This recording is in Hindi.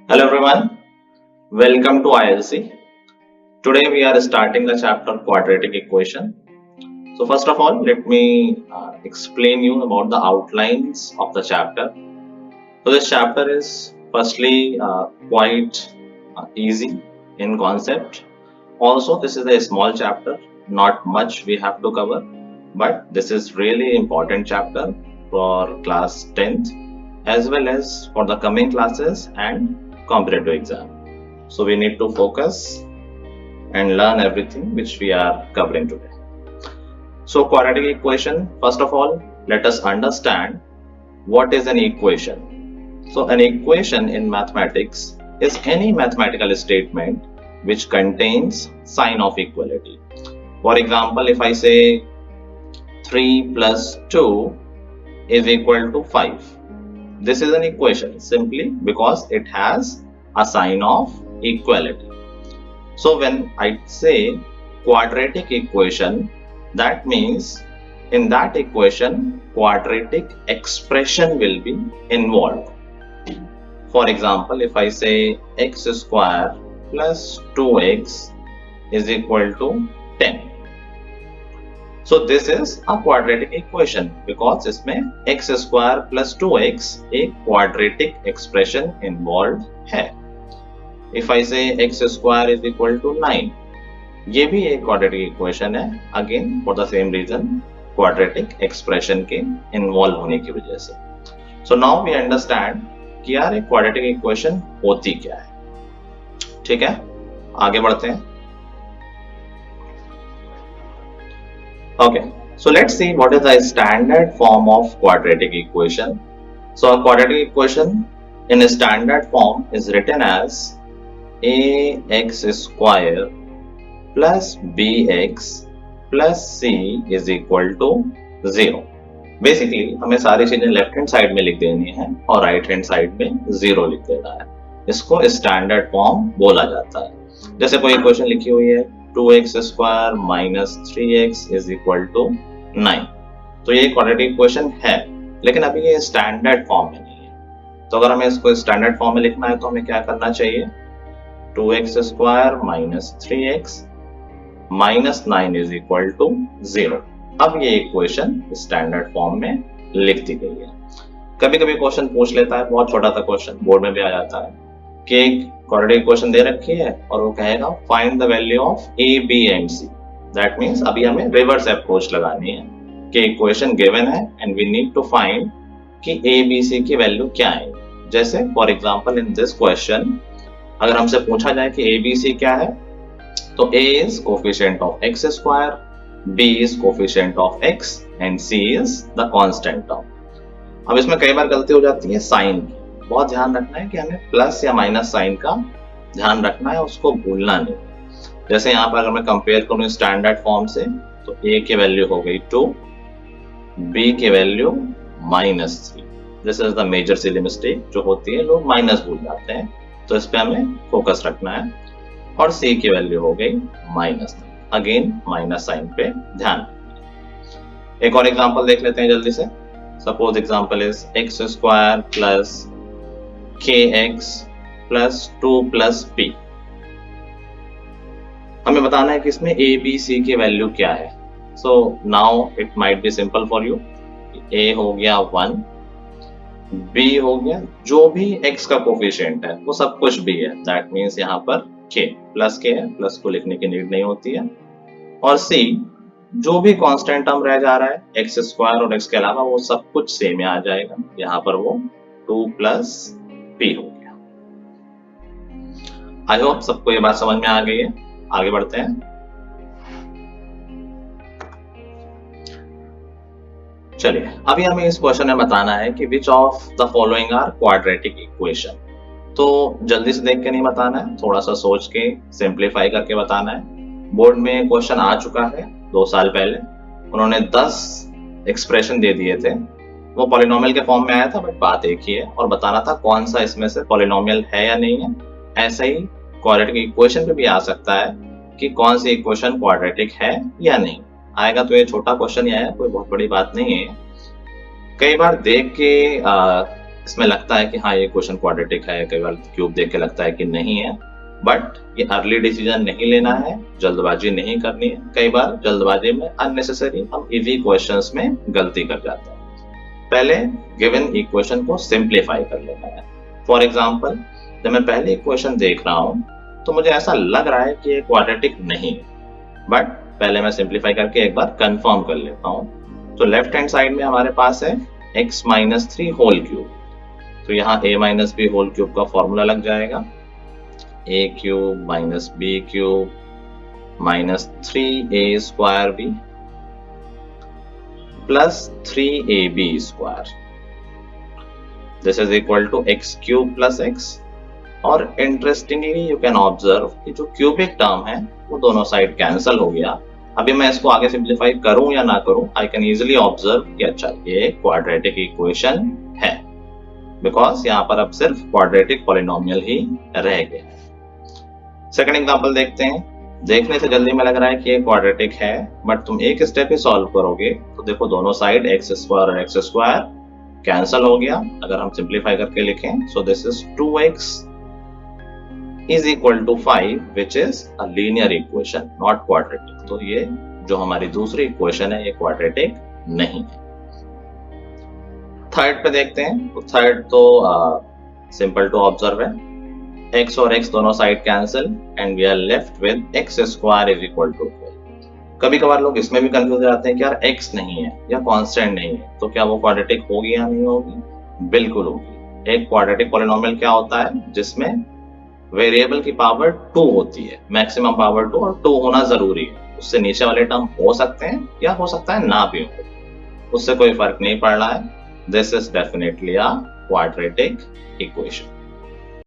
Hello everyone, welcome to ILC. Today we are starting the chapter quadratic equation. So first of all, let me explain you about the outlines of the chapter. So this chapter is firstly quite easy in concept. Also, this is a small chapter, not much we have to cover, but this is really important chapter for class 10th as well as for the coming classes and competitive exam. So we need to focus and learn everything which we are covering today. So quadratic equation, first of all, let us understand what is an equation. So an equation in mathematics is any mathematical statement which contains sign of equality. For example, if I say 3 plus 2 is equal to 5. This is an equation simply because it has a sign of equality. So when I say quadratic equation, that means in that equation, quadratic expression will be involved. For example, if I say x square plus 2x is equal to 10. So this is a quadratic equation because इसमें x square plus 2x एक quadratic expression involved है. If I say x square is equal to 9, ये भी एक quadratic equation है, again for the same reason, quadratic expression के involve होने की वजह से. So now we understand कि यार एक quadratic equation होती क्या है. ठीक है, आगे बढ़ते हैं. Okay, so let's see what is the standard form of quadratic equation. So a quadratic equation in a standard form is written as ax square plus bx plus c is equal to 0. Basically हमें सारी चीजें लेफ्ट हैंड साइड में लिख देनी है और राइट हैंड साइड में 0 लिख देना है. इसको स्टैंडर्ड फॉर्म बोला जाता है. जैसे कोई इक्वेशन लिखी हुई है 2x square minus 3x is equal to 9, तो ये क्वाड्रेटिक इक्वेशन है, लेकिन अभी ये स्टैंडर्ड फॉर्म में नहीं है. तो अगर हमें इसको स्टैंडर्ड फॉर्म में लिखना है तो हमें क्या करना चाहिए, 2x square minus 3x minus 9 is equal to 0. अब ये इक्वेशन स्टैंडर्ड फॉर्म में लिख दी गई है. कभी कभी क्वेश्चन पूछ लेता है, बहुत छोटा सा क्वेश्चन बोर्ड में भी आ जाता है कि एक क्वाड्रेटिक इक्वेशन दे रखी है और वो कहेगा find the value of A B and C. That means अभी हमें रिवर्स अप्रोच लगानी है कि इक्वेशन गिवन है and we need to find कि ए बी सी की वैल्यू क्या है. जैसे for example in this question अगर हमसे पूछा जाए कि ए बी सी क्या है, तो A is coefficient of X square, B is coefficient of X and C is the constant term. अब इसमें कई बार गलती हो जाती है साइन की. बहुत ध्यान रखना है कि हमें प्लस या माइनस साइन का ध्यान रखना है, उसको भूलना नहीं. जैसे यहाँ पर अगर मैं कंपेयर करूँ स्टैंडर्ड फॉर्म से, तो a की वैल्यू हो गई 2, b की value -3. This is the major silly mistake जो होती है, लोग माइनस भूल जाते हैं, तो इस पे हमें फोकस रखना है. और c की वैल्यू हो गई -9, अगेन माइनस साइन पे ध्यान रखना है. एक और एग्जाम्पल देख लेते हैं जल्दी से. Suppose example is x square plus kx plus 2 plus p. हमें बताना है कि इसमें a b c की वैल्यू क्या है. So now it might be simple for you. a हो गया 1, b हो गया जो भी x का कोफिशिएंट है वो सब कुछ b है. दैट मीन्स यहाँ पर k प्लस k है, प्लस को लिखने की नीड नहीं होती है. और c जो भी कांस्टेंट टर्म रह जा रहा है एक्स स्क्वायर और x के अलावा वो सब कुछ सेम आ जाएगा. यहाँ पर वो 2 प्लस p हो गया. आई होप सबको ये बात समझ में आ गई है. आगे बढ़ते हैं. चलिए अभी हमें इस क्वेश्चन में बताना है कि which of the following are quadratic equation. तो जल्दी से देख के नहीं बताना है, थोड़ा सा सोच के सिंप्लीफाई करके बताना है. बोर्ड में क्वेश्चन आ चुका है 2 साल पहले. उन्होंने 10 एक्सप्रेशन दे दिए थे. वो पॉलिनोमियल के फॉर्म में आया था, बट बात एक ही है और बताना था कौन सा इसमें से पॉलिनोमियल है या नहीं है. ऐसा ही क्वाड्रेटिक इक्वेशन पे भी आ सकता है कि कौन सी इक्वेशन क्वाड्रेटिक है या नहीं. आएगा तो ये छोटा क्वेश्चन ही आया, कोई बहुत बड़ी बात नहीं है. कई बार देख के इसमें लगता है कि हाँ ये क्वेश्चन क्वाड्रेटिक है, कई बार क्यूब देख के लगता है कि नहीं है, बट ये अर्ली डिसीजन नहीं लेना है, जल्दबाजी नहीं करनी है। कई बार जल्दबाजी में अननेसेसरी हम इजी क्वेश्चंस में गलती कर जाते हैं। पहले गिवन इक्वेशन को सिंप्लीफाई कर लेना है। फॉर एग्जाम्पल, जब मैं पहले इक्वेशन देख रहा हूं तो मुझे ऐसा लग रहा है कि ये क्वाड्रेटिक नहीं है, बट पहले मैं सिंप्लीफाई करके एक बार कंफर्म कर लेता हूं। तो लेफ्ट हैंड साइड में हमारे पास है x माइनस 3 होल क्यूब, तो यहाँ a minus B whole cube का फॉर्मूला लग जाएगा, a cube minus B cube minus 3a square B plus 3ab square, this is equal to x cube plus x। और इंटरेस्टिंगली यू कैन ऑब्जर्व कि जो क्यूबिक टर्म है वो दोनों साइड कैंसिल हो गया। अभी मैं इसको आगे सिंप्लीफाई करूं या ना करूं, आई कैन इजिली ऑब्जर्व कि अच्छा ये क्वाड्रेटिक इक्वेशन है, बिकॉज यहाँ पर अब सिर्फ क्वाड्रेटिक पॉलिनोमियल ही रह गया है। सेकंड एग्जांपल देखते हैं। देखने से जल्दी में लग रहा है कि ये क्वाड्रेटिक है, बट तुम एक स्टेप ही सॉल्व करोगे तो देखो दोनों साइड एक्स स्क्वायर और एक्स स्क्वायर कैंसिल हो गया। अगर हम सिंप्लीफाई करके लिखें, so this is 2x is equal to 5, which is a linear equation, not quadratic। तो ये जो हमारी दूसरी इक्वेशन है ये क्वाड्रेटिक नहीं है। थर्ड पे देखते हैं, तो थर्ड तो सिंपल टू ऑब्जर्व है, x और x दोनों side cancel and we are left with x square is equal to 12। कभी कभार लोग इसमें भी कंफ्यूज हो जाते हैं कि यार x नहीं है या कांस्टेंट नहीं है, तो क्या वो क्वाड्रेटिक होगी या नहीं होगी? बिल्कुल होगी। एक क्वाड्रेटिक पॉलिनोमियल क्या होता है जिसमें वेरिएबल की पावर 2 होती है, मैक्सिमम पावर 2, और 2 होना जरूरी है। उससे नीचे वाले टर्म हो सकते हैं या हो सकता है ना भी हो, उससे कोई फर्क नहीं पड़ रहा है। This is definitely a quadratic equation.